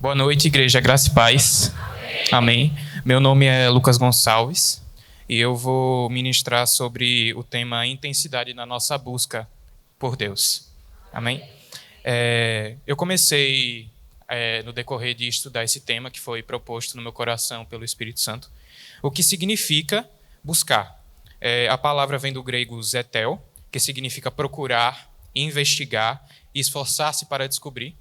Boa noite, igreja, graça e paz. Amém. Meu nome é Lucas Gonçalves e eu vou ministrar sobre o tema intensidade na nossa busca por Deus. Amém. Eu comecei no decorrer de estudar esse tema que foi proposto no meu coração pelo Espírito Santo. O que significa buscar? A palavra vem do grego zetel, que significa procurar, investigar e esforçar-se para descobrir.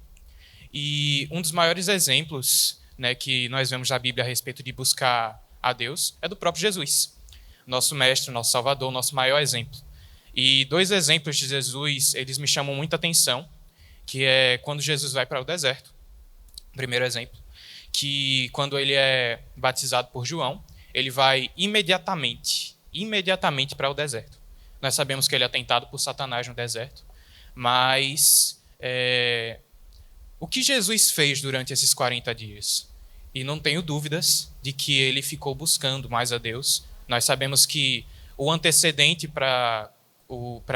E um dos maiores exemplos, né, que nós vemos na Bíblia a respeito de buscar a Deus é do próprio Jesus, nosso mestre, nosso salvador, nosso maior exemplo. E dois exemplos de Jesus, eles me chamam muita atenção, que é quando Jesus vai para o deserto. Primeiro exemplo, que quando ele é batizado por João, ele vai imediatamente para o deserto. Nós sabemos que ele é tentado por Satanás no deserto, mas o que Jesus fez durante esses 40 dias? E não tenho dúvidas de que ele ficou buscando mais a Deus. Nós sabemos que o antecedente para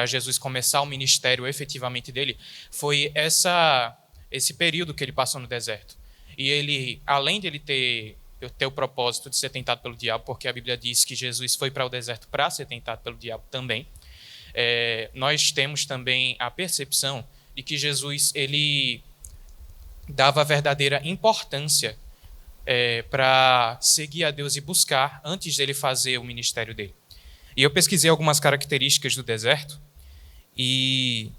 Jesus começar o ministério efetivamente dele foi esse período que ele passou no deserto. E ele, além de ele ter o propósito de ser tentado pelo diabo, porque a Bíblia diz que Jesus foi para o deserto para ser tentado pelo diabo também, nós temos também a percepção de que Jesus ele dava a verdadeira importância para seguir a Deus e buscar antes dele fazer o ministério dele. E eu pesquisei algumas características do deserto e,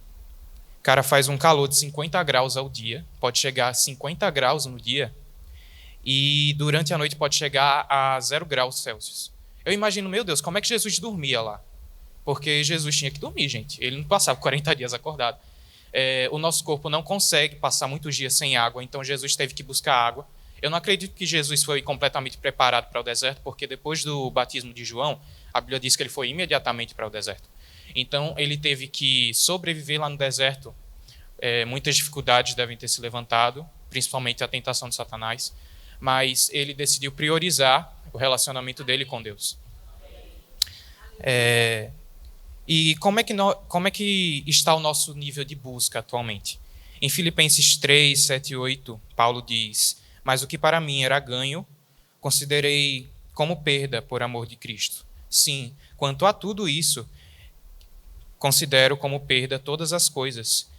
cara, faz um calor de 50 graus ao dia, pode chegar a 50 graus no dia e durante a noite pode chegar a 0 graus Celsius. Eu imagino, meu Deus, como é que Jesus dormia lá? Porque Jesus tinha que dormir, gente. Ele não passava 40 dias acordado. O nosso corpo não consegue passar muitos dias sem água, então Jesus teve que buscar água. Eu não acredito que Jesus foi completamente preparado para o deserto, porque depois do batismo de João, a Bíblia diz que ele foi imediatamente para o deserto. Então ele teve que sobreviver lá no deserto. Muitas dificuldades devem ter se levantado, principalmente a tentação de Satanás, mas ele decidiu priorizar o relacionamento dele com Deus. E como é que está o nosso nível de busca atualmente? Em Filipenses 3, 7 e 8, Paulo diz: mas o que para mim era ganho, considerei como perda por amor de Cristo. Sim, quanto a tudo isso, considero como perda todas as coisas,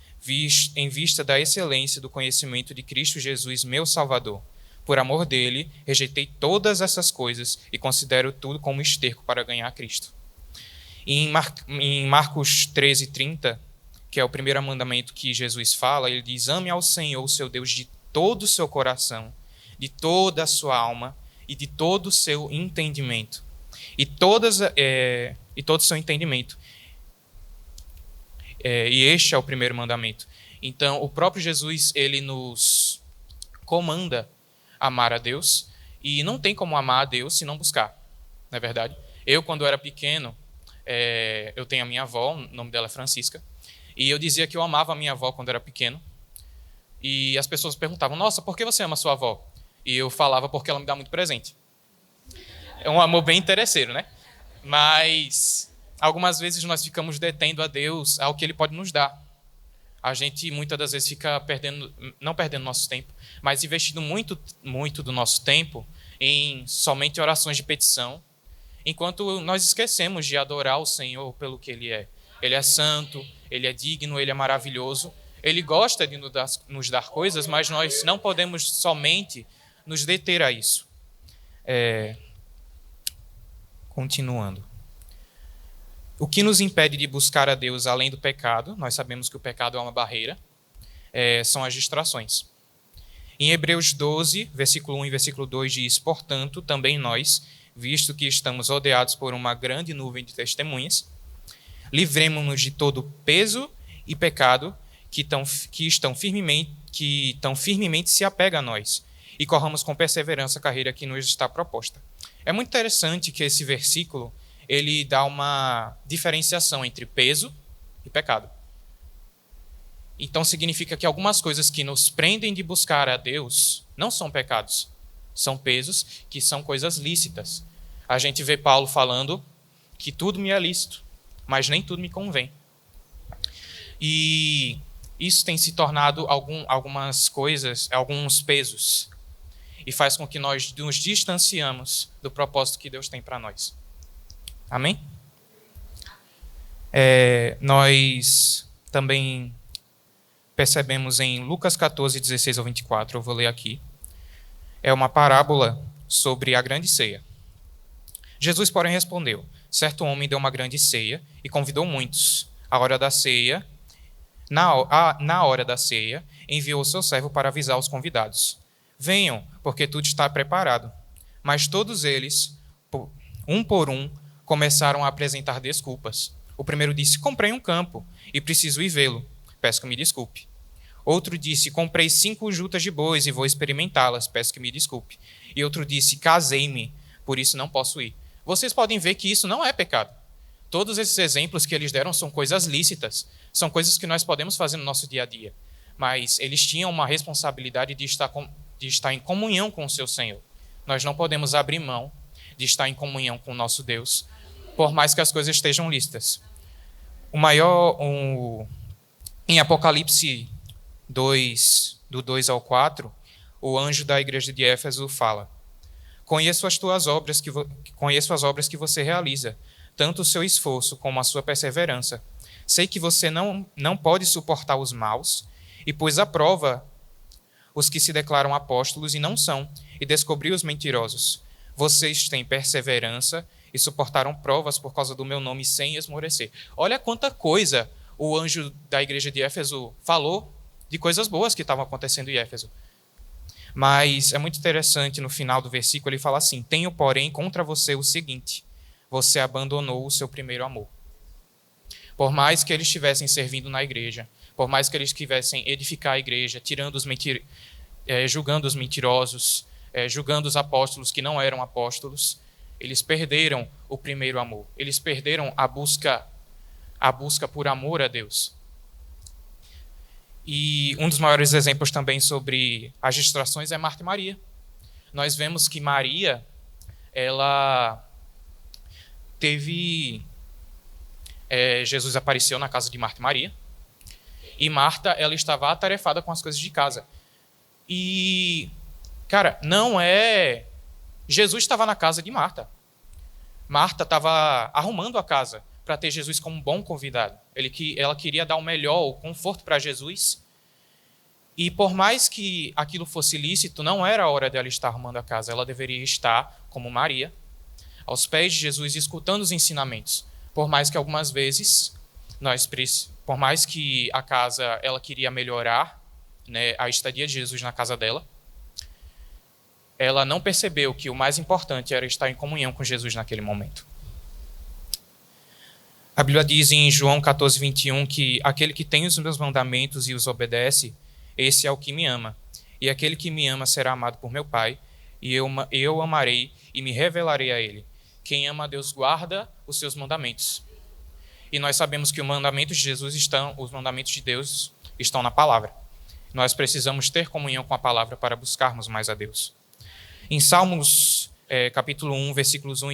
em vista da excelência do conhecimento de Cristo Jesus, meu Salvador. Por amor dele, rejeitei todas essas coisas e considero tudo como esterco para ganhar Cristo. Em Marcos 13, 30, que é o primeiro mandamento que Jesus fala, ele diz: ame ao Senhor, o seu Deus, de todo o seu coração, de toda a sua alma e de todo o seu entendimento. E todo o seu entendimento. E este é o primeiro mandamento. Então, o próprio Jesus, ele nos comanda amar a Deus, e não tem como amar a Deus se não buscar, não é verdade? Eu, quando era pequeno, eu tenho a minha avó, o nome dela é Francisca, e eu dizia que eu amava a minha avó quando era pequeno, e as pessoas perguntavam: nossa, por que você ama a sua avó? E eu falava: porque ela me dá muito presente. É um amor bem interesseiro, né? Mas algumas vezes nós ficamos detendo a Deus ao que Ele pode nos dar. A gente muitas das vezes fica não perdendo nosso tempo, mas investindo muito do nosso tempo em somente orações de petição, enquanto nós esquecemos de adorar o Senhor pelo que Ele é. Ele é santo, Ele é digno, Ele é maravilhoso. Ele gosta de nos dar coisas, mas nós não podemos somente nos deter a isso. Continuando. O que nos impede de buscar a Deus além do pecado? Nós sabemos que o pecado é uma barreira. São as distrações. Em Hebreus 12, versículo 1 e versículo 2 diz: portanto, também nós, visto que estamos rodeados por uma grande nuvem de testemunhas, livremo-nos de todo peso e pecado que tão firmemente se apega a nós, e corramos com perseverança a carreira que nos está proposta. É muito interessante que esse versículo ele dá uma diferenciação entre peso e pecado. Então significa que algumas coisas que nos prendem de buscar a Deus não são pecados, são pesos que são coisas lícitas. A gente vê Paulo falando que tudo me é lícito, mas nem tudo me convém. E isso tem se tornado algumas coisas, alguns pesos, e faz com que nós nos distanciamos do propósito que Deus tem para nós. Amém? Nós também percebemos em Lucas 14, 16 ao 24, eu vou ler aqui. É uma parábola sobre a grande ceia. Jesus, porém, respondeu: certo homem deu uma grande ceia e convidou muitos. Na hora da ceia, enviou o seu servo para avisar os convidados: venham, porque tudo está preparado. Mas todos eles, um por um, começaram a apresentar desculpas. O primeiro disse: comprei um campo e preciso ir vê-lo. Peço que me desculpe. Outro disse: comprei 5 jutas de bois e vou experimentá-las. Peço que me desculpe. E outro disse: casei-me, por isso não posso ir. Vocês podem ver que isso não é pecado. Todos esses exemplos que eles deram são coisas lícitas, são coisas que nós podemos fazer no nosso dia a dia. Mas eles tinham uma responsabilidade de estar em comunhão com o seu Senhor. Nós não podemos abrir mão de estar em comunhão com o nosso Deus, por mais que as coisas estejam lícitas. Em Apocalipse 2, do 2 ao 4, o anjo da igreja de Éfeso fala: conheço as obras que você realiza, tanto o seu esforço como a sua perseverança. Sei que você não pode suportar os maus, e pôs à prova os que se declaram apóstolos e não são, e descobri os mentirosos. Vocês têm perseverança e suportaram provas por causa do meu nome sem esmorecer. Olha quanta coisa o anjo da igreja de Éfeso falou de coisas boas que estavam acontecendo em Éfeso. Mas é muito interessante, no final do versículo, ele fala assim: tenho, porém, contra você o seguinte: você abandonou o seu primeiro amor. Por mais que eles estivessem servindo na igreja, por mais que eles quisessem edificar a igreja, julgando os mentirosos, julgando os apóstolos que não eram apóstolos, eles perderam o primeiro amor. Eles perderam a busca por amor a Deus. E um dos maiores exemplos também sobre as distrações é Marta e Maria. Nós vemos que Maria, ela teve... Jesus apareceu na casa de Marta e Maria. E Marta, ela estava atarefada com as coisas de casa. E, cara, Jesus estava na casa de Marta. Marta estava arrumando a casa para ter Jesus como um bom convidado. Ela queria dar o melhor, o conforto para Jesus. E por mais que aquilo fosse lícito, não era a hora dela estar arrumando a casa. Ela deveria estar, como Maria, aos pés de Jesus, escutando os ensinamentos. Por mais que algumas vezes, por mais que a casa ela queria melhorar, né, a estadia de Jesus na casa dela, ela não percebeu que o mais importante era estar em comunhão com Jesus naquele momento. A Bíblia diz em João 14, 21 que aquele que tem os meus mandamentos e os obedece, esse é o que me ama. E aquele que me ama será amado por meu Pai, e eu amarei e me revelarei a ele. Quem ama a Deus guarda os seus mandamentos. E nós sabemos que os mandamentos de Deus estão na palavra. Nós precisamos ter comunhão com a palavra para buscarmos mais a Deus. Em Salmos capítulo 1, versículos 1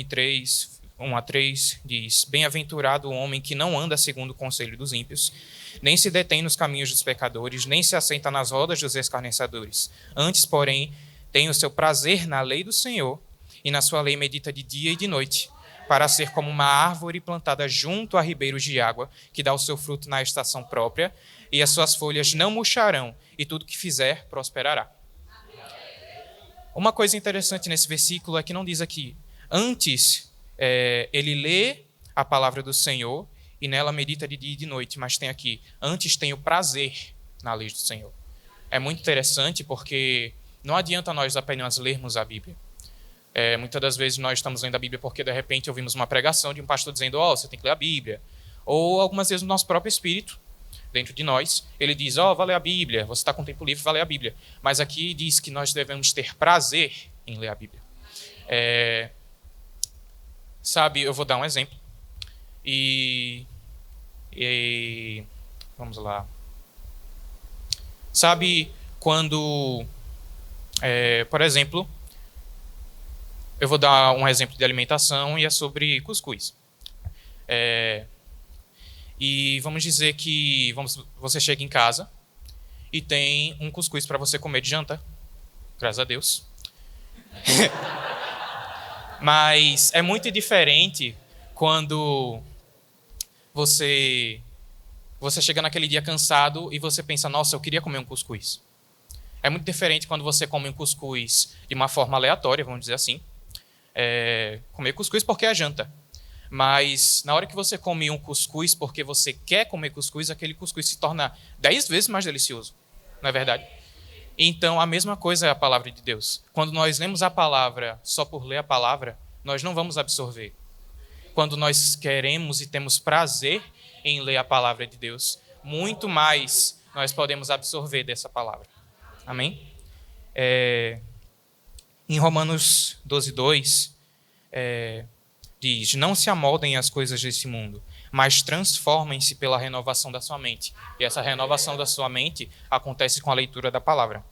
a 3, diz: bem-aventurado o homem que não anda segundo o conselho dos ímpios, nem se detém nos caminhos dos pecadores, nem se assenta nas rodas dos escarnecedores. Antes, porém, tem o seu prazer na lei do Senhor, e na sua lei medita de dia e de noite, para ser como uma árvore plantada junto a ribeiros de água, que dá o seu fruto na estação própria, e as suas folhas não murcharão, e tudo que fizer prosperará. Uma coisa interessante nesse versículo é que não diz aqui: antes ele lê a palavra do Senhor e nela medita de dia e de noite, mas tem aqui: antes tem o prazer na lei do Senhor. É muito interessante porque não adianta nós apenas lermos a Bíblia. Muitas das vezes nós estamos lendo a Bíblia porque de repente ouvimos uma pregação de um pastor dizendo: você tem que ler a Bíblia. Ou algumas vezes o nosso próprio espírito, dentro de nós, ele diz: vai ler a Bíblia, você está com tempo livre, vai ler a Bíblia. Mas aqui diz que nós devemos ter prazer em ler a Bíblia. Sabe, eu vou dar um exemplo. Vamos lá. Sabe quando, por exemplo, eu vou dar um exemplo de alimentação e é sobre cuscuz. E vamos dizer que você chega em casa e tem um cuscuz para você comer de janta. Graças a Deus. Mas é muito diferente quando você chega naquele dia cansado e você pensa, nossa, eu queria comer um cuscuz. É muito diferente quando você come um cuscuz de uma forma aleatória, vamos dizer assim. Comer cuscuz porque é janta. Mas na hora que você come um cuscuz porque você quer comer cuscuz, aquele cuscuz se torna 10 vezes mais delicioso. Não é verdade? Então, a mesma coisa é a palavra de Deus. Quando nós lemos a palavra só por ler a palavra, nós não vamos absorver. Quando nós queremos e temos prazer em ler a palavra de Deus, muito mais nós podemos absorver dessa palavra. Amém? Em Romanos 12:2, diz, não se amoldem às coisas desse mundo, mas transformem-se pela renovação da sua mente. E essa renovação da sua mente acontece com a leitura da palavra,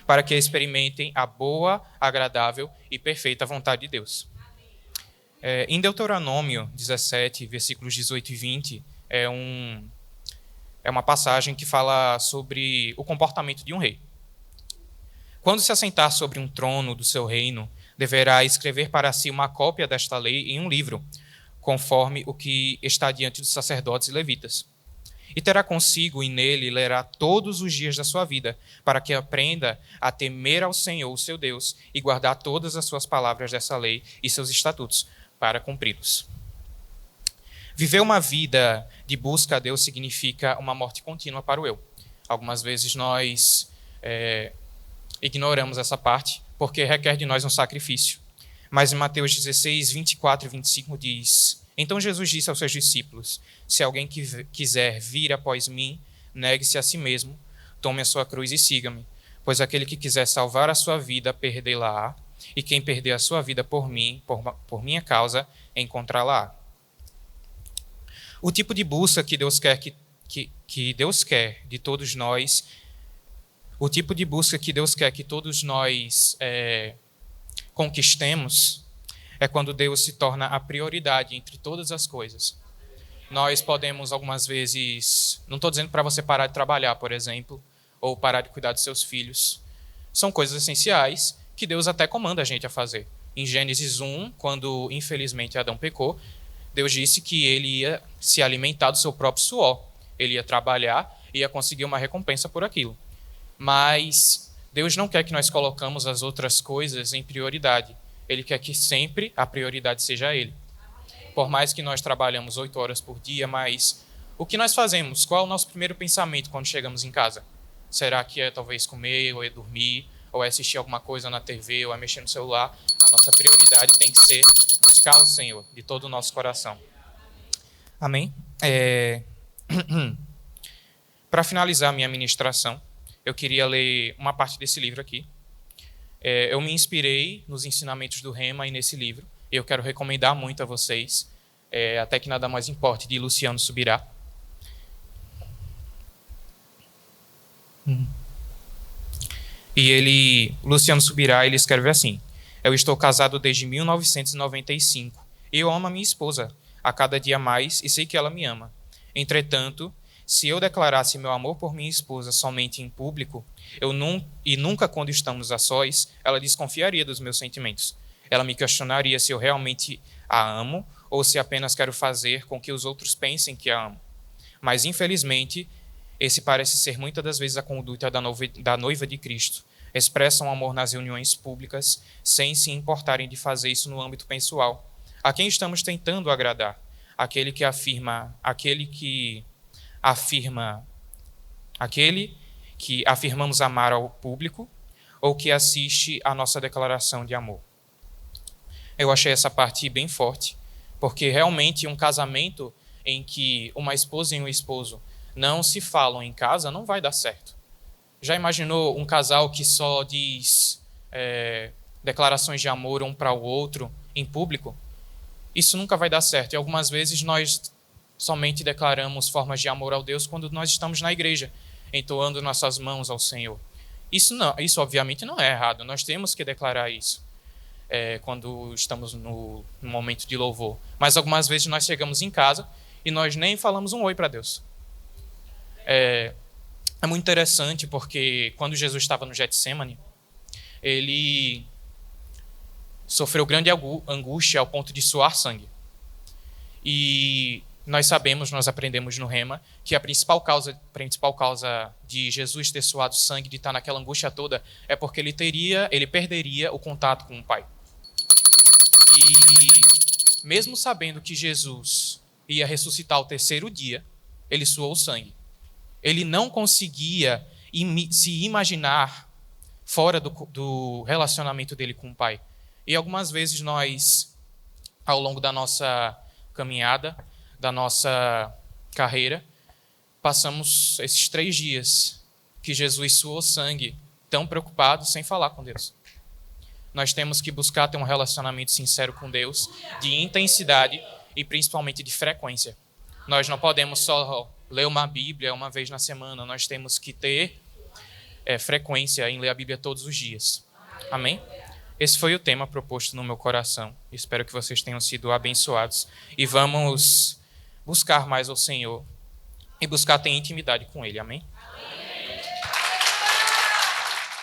para que experimentem a boa, agradável e perfeita vontade de Deus. Em Deuteronômio 17, versículos 18 e 20, é uma passagem que fala sobre o comportamento de um rei. Quando se assentar sobre um trono do seu reino, deverá escrever para si uma cópia desta lei em um livro, conforme o que está diante dos sacerdotes e levitas. E terá consigo e nele lerá todos os dias da sua vida, para que aprenda a temer ao Senhor, o seu Deus, e guardar todas as suas palavras dessa lei e seus estatutos, para cumpri-los. Viver uma vida de busca a Deus significa uma morte contínua para o eu. Algumas vezes nós ignoramos essa parte, porque requer de nós um sacrifício. Mas em Mateus 16, 24 e 25 diz, então Jesus disse aos seus discípulos, se alguém quiser vir após mim, negue-se a si mesmo, tome a sua cruz e siga-me. Pois aquele que quiser salvar a sua vida, perdê-la-á, e quem perder a sua vida por mim, por minha causa, encontrá-la-á. O tipo de busca que Deus quer que Deus quer de todos nós, o tipo de busca que Deus quer que todos nós conquistemos, é quando Deus se torna a prioridade entre todas as coisas. Nós podemos, algumas vezes, não estou dizendo para você parar de trabalhar, por exemplo, ou parar de cuidar dos seus filhos. São coisas essenciais que Deus até comanda a gente a fazer. Em Gênesis 1, quando, infelizmente, Adão pecou, Deus disse que ele ia se alimentar do seu próprio suor. Ele ia trabalhar e ia conseguir uma recompensa por aquilo. Mas Deus não quer que nós colocamos as outras coisas em prioridade. Ele quer que sempre a prioridade seja Ele. Por mais que nós trabalhamos 8 horas por dia, mas o que nós fazemos? Qual é o nosso primeiro pensamento quando chegamos em casa? Será que é talvez comer, ou é dormir, ou é assistir alguma coisa na TV, ou é mexer no celular? A nossa prioridade tem que ser buscar o Senhor de todo o nosso coração. Amém? Para finalizar a minha ministração, eu queria ler uma parte desse livro aqui. Eu me inspirei nos ensinamentos do Rema e nesse livro. E eu quero recomendar muito a vocês, até que nada mais importe, de Luciano Subirá. E Luciano Subirá, ele escreve assim: eu estou casado desde 1995. Eu amo a minha esposa a cada dia mais e sei que ela me ama. Entretanto, se eu declarasse meu amor por minha esposa somente em público, e nunca quando estamos a sós, ela desconfiaria dos meus sentimentos. Ela me questionaria se eu realmente a amo ou se apenas quero fazer com que os outros pensem que a amo. Mas, infelizmente, esse parece ser muitas das vezes a conduta da noiva de Cristo. Expressam amor nas reuniões públicas sem se importarem de fazer isso no âmbito pessoal. A quem estamos tentando agradar? Aquele que afirmamos amar ao público ou que assiste à nossa declaração de amor. Eu achei essa parte bem forte, porque realmente um casamento em que uma esposa e um esposo não se falam em casa não vai dar certo. Já imaginou um casal que só diz declarações de amor um para o outro em público? Isso nunca vai dar certo. E algumas vezes nós somente declaramos formas de amor ao Deus quando nós estamos na igreja, entoando nossas mãos ao Senhor. Isso obviamente não é errado. Nós temos que declarar isso quando estamos no momento de louvor. Mas algumas vezes nós chegamos em casa e nós nem falamos um oi para Deus. É muito interessante porque quando Jesus estava no Getsêmani, ele sofreu grande angústia ao ponto de suar sangue. E nós sabemos, nós aprendemos no Rema, que a principal causa de Jesus ter suado sangue, de estar naquela angústia toda, é porque ele perderia o contato com o Pai. E mesmo sabendo que Jesus ia ressuscitar ao terceiro dia, ele suou sangue. Ele não conseguia se imaginar fora do relacionamento dele com o Pai. E algumas vezes nós, ao longo da nossa caminhada, da nossa carreira, passamos esses 3 dias que Jesus suou sangue, tão preocupado, sem falar com Deus. Nós temos que buscar ter um relacionamento sincero com Deus, de intensidade e principalmente de frequência. Nós não podemos só ler uma Bíblia uma vez na semana, nós temos que ter frequência em ler a Bíblia todos os dias. Amém? Esse foi o tema proposto no meu coração. Espero que vocês tenham sido abençoados. E vamos buscar mais ao Senhor e buscar ter intimidade com Ele. Amém?